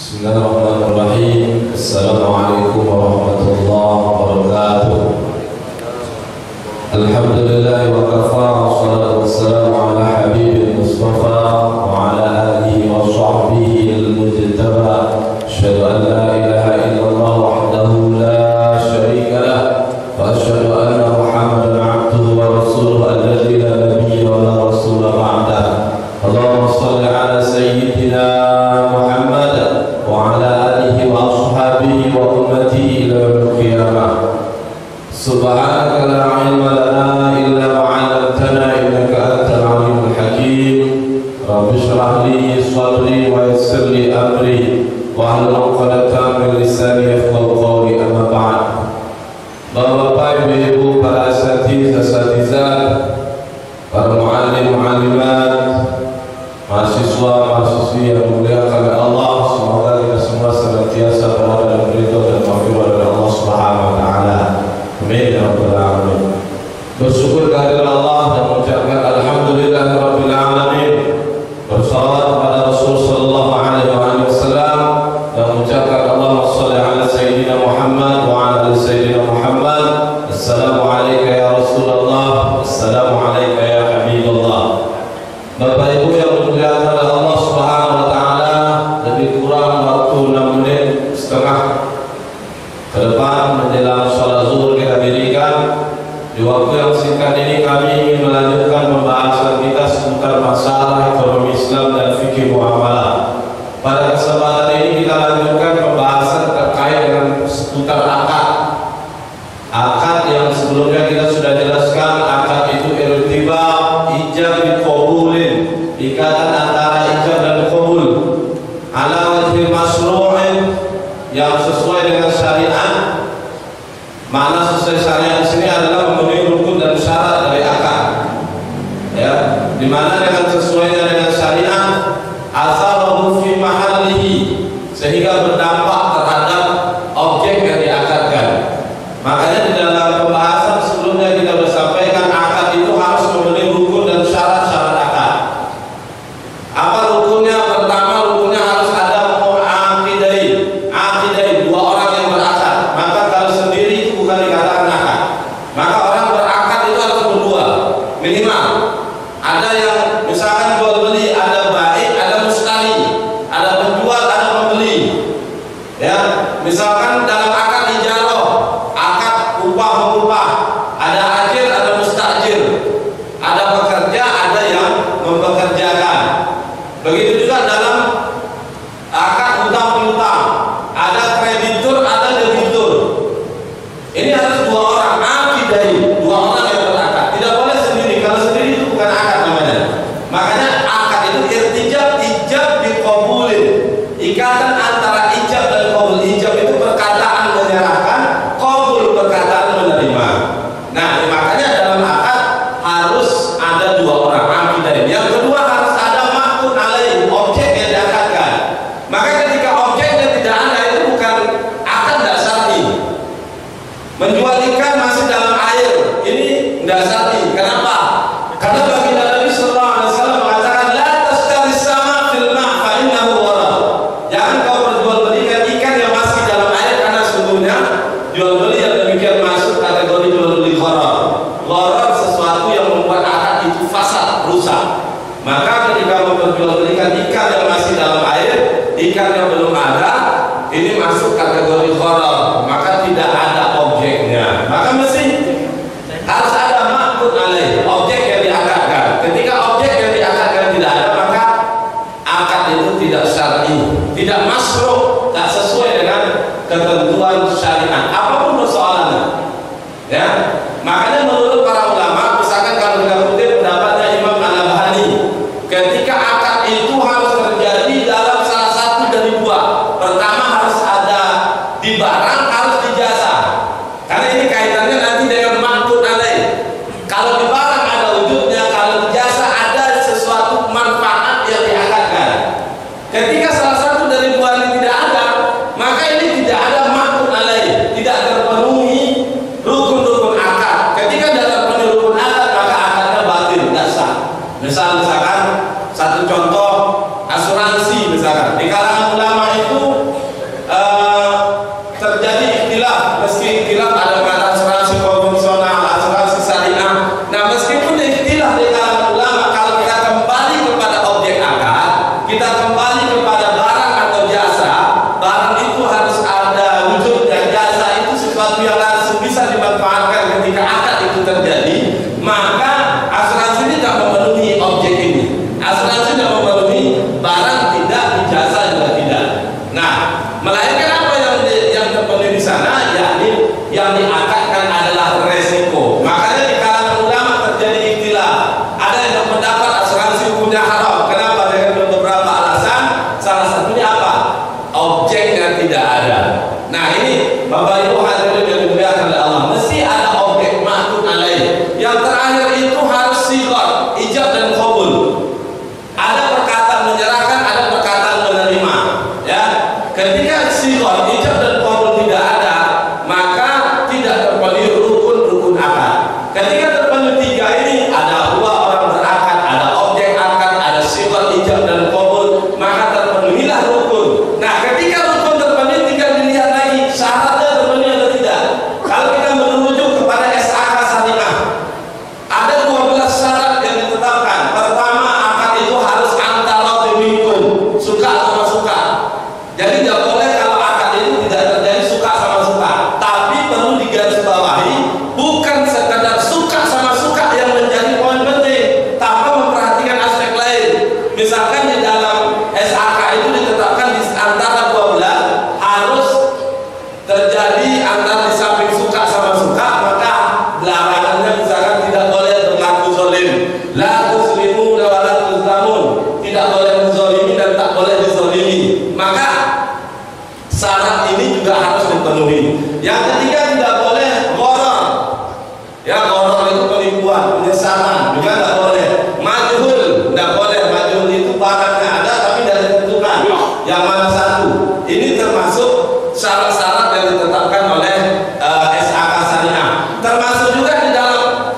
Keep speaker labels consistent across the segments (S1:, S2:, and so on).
S1: Bismillahirrahmanirrahim. Assalamualaikum warahmatullahi wabarakatuh. Alhamdulillah wa kafa, wassalatu wassalamu ala habibil mustafa wa ala alihi wa sahbihi al-mujtaba. Asyhadu an la ilaha illallah wahdahu la syarika lah wa asyhadu anna Muhammadan abduhu wa rasuluhu alladzi la nabiyya wa la rasula ba'dah. Allahumma shalli ala sayyidina Muhammad wa ala alihi wa ashabihi wa ummatihi ila yaumil qiyamah. Subhanaka la ilma lana illa ma 'allamtana innaka antal alimul hakim. Rabbi shrah li sadri wa yassir li amri wahlul 'uqdatam min lisani yafqahu qawli, amma ba'd. Bapak-bapak, ibu-ibu, para asatizah, para muallim, muallimat, mahasiswa-mahasiswi yang dimuliakan oleh Allah, semoga kita semua senantiasa berada dalam ridho dan maghfirah dari Allah Subhanahu wa taala. Amin ya rabbal alamin. Bersyukur kehadirat Allah dan mengucapkan alhamdulillahirabbil alamin. Bersalawat kepada Rasul sallallahu alaihi wasallam dan mengucapkan Allahumma shalli ala sayyidina Muhammad wa ala ali sayyidina Muhammad. Assalamu alayka ya Rasulullah, assalamu alayka ya Habibullah. Bapak Ibu yang dimuliakan oleh Allah Subhanahu wa taala, lebih kurang waktu 6 menit setengah ke depan menjelang salat zuhur kita dirikan. Di waktu yang singkat ini kami ingin melanjutkan pembahasan kita seputar masalah ekonomi Islam dan fikih muamalah. Pada kesempatan ini kita lanjutkan pembahasan terkait dengan seputar akad. Akad yang sebelumnya kita sudah jelaskan, akad itu irtiba ijab bi qabulin, ikatan antara ijab dan qabul ala wajhi masyru'in, yang sesuai dengan syariat. Makna sesuai syariat di sini adalah memenuhi rukun dan syarat dari akad. Ya, di mana dengan sesuainya dengan syariat, asalahu fi mahallihi, sehingga berdampak terhadap objek yang diakadkan. Makanya di dalam pembahasan sebelumnya kita bersampaikan akad itu harus memenuhi rukun dan syarat-syarat akad. Apa rukunnya? Pertama, rukunnya harus ada akidai, dua orang yang berakad. Maka kalau sendiri itu bukan dikatakan akad. Maka orang berakad itu harus berdua minimal. Ada yang misalkan jual beli, ada baik, ada mustari, ada penjual, ada pembeli. Ya, misalkan dalam akad ijarah, akad upah mengupah, ada ajir, ada mustajir, ada pekerja, ada yang mempekerjakan. Begitu juga dalam akad hutang piutang, ada kreditur, ada debitur. Ini harus dua orang, akidai, dua orang yang berakad. Tidak boleh sendiri. Kalau sendiri itu bukan akad namanya. Makanya akad itu irtijab, ijab biqabulin, ikatan antara ijab dan qabul. Ijab itu perkataan menyerahkan, qabul perkataan menerima. Nah, makanya dalam akad harus ada dua orang, akidai. Yang kedua harus ada ma'qud alaih, objek yang diakadkan. Maka ketika objeknya tidak ada, itu bukan akad, tidak syar'i. Menjual ikan masih dalam air, ini tidak syar'i. Kenapa? Karena baginda Nabi sallallahu alaihi wasallam mengatakan, la tashtari sama fil ma' fa innahu gharar. Jangan kau berjual belikan ikan yang masih dalam air, karena sesungguhnya jual beli yang demikian masuk kategori jual beli gharar. Gharar sesuatu yang membuat akad itu fasad, rusak. Maka ketika memperjualbelikan ikan yang masih dalam air, ikan yang belum ada, ini masuk kategori gharar. Maka tidak ada objeknya. Maka mesti harus ada ma'qud alaih, objek yang diakadkan. Ketika objek yang diakadkan tidak ada, maka akad itu tidak syar'i, tidak masyru', tak sesuai dengan ketentuan syariat. Apapun persoalannya. Ya. Makanya menurut para ulama, misalkan kalau kita kutip pendapatnya Imam Al-Albani, ketika akad itu harus terjadi dalam salah satu dari dua. Pertama harus ada di barang, harus di jasa. Karena ini kaitannya nanti dengan ma'qud alaih. Kalau di barang ada wujudnya, kalau di jasa ada sesuatu manfaat yang diakadkan. Ketika salah satu dari dua ini tidak ada, maka ini tidak ada ma'qud alaih, tidak terpenuhi rukun-rukun akad. Ketika tidak terpenuhi rukun akad, maka akadnya batil, tidak sah. Misalkan satu contoh asuransi, misalkan di kalangan ulama itu dan qabul. Ada perkataan menyerahkan, ada perkataan menerima. Ya, ketika sighah ijab dan qabul tidak ada, maka tidak terpenuhi rukun-rukun akad. Ketika terpenuhi tiga ini, ada dua orang berakad, ada objek akad, ada sighah ijab dan qabul, maka terpenuhilah rukun. Nah, ketika rukun terpenuhi, tinggal dilihat lagi syaratnya terpenuhi atau tidak. Kalau kita merujuk kepada SAK Syariah, ada 12 syarat yang ditetapkan. Pertama, akad itu harus antara minkum, suka sama suka. Jadi tidak boleh kalau akad itu tidak terjadi suka sama suka. Tapi perlu digarisbawahi, bukan sekadar suka sama suka yang menjadi poin penting, tanpa memperhatikan aspek lain. Misalkan di dalam SAK itu ditetapkan di antara 12 harus terjadi antara di samping suka sama suka, maka larangannya misalkan tidak boleh berlaku zalim, la tuslimu wa la tuzlamun, tidak boleh menzalimi dan tak boleh dizalimi. Maka syarat ini juga harus dipenuhi. Yang ketiga, tidak boleh gharar. Ya, gharar itu penipuan, penyesalan juga tidak boleh. Majhul tidak boleh. Majhul itu barangnya ada tapi tidak ditentukan yang mana satu. Ini termasuk syarat-syarat yang ditetapkan oleh SAK Syariah. Termasuk juga di dalam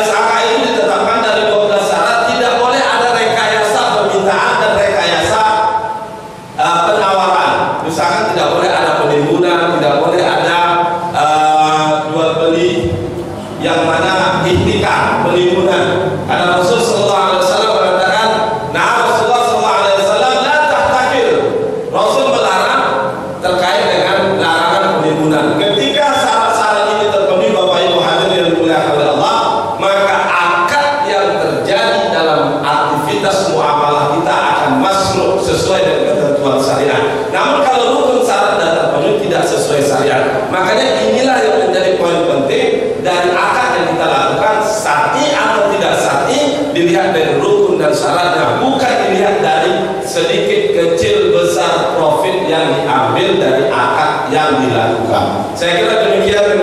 S1: SAK ini ditetapkan dari 12 syarat, tidak boleh ada rekayasa permintaan dan rekayasa penawaran. Misalkan tidak boleh ada penimbunan, tidak boleh ada jual beli yang mana ihtikar, penimbunan. Karena Rasul sallallahu alaihi wasallam mengatakan, nah Rasulullah sallallahu alaihi wasallam la tahtakir. Rasul melarang terkait dengan larangan penimbunan. Ketika syarat-syarat ini terpenuhi, Bapak Ibu hadirin yang dimuliakan oleh Allah, maka akad yang terjadi dalam aktivitas muamalah kita akan masuk sesuai dengan ketentuan syariat. Namun kalau rukun syarat dan terpenuhi tidak sesuai syariat, makanya inilah yang menjadi poin penting dari akad yang kita lakukan, syar'i atau tidak syar'i, dilihat dari rukun dan syaratnya, bukan dilihat dari sedikit kecil besar profit yang diambil dari akad yang dilakukan. Saya kira demikian.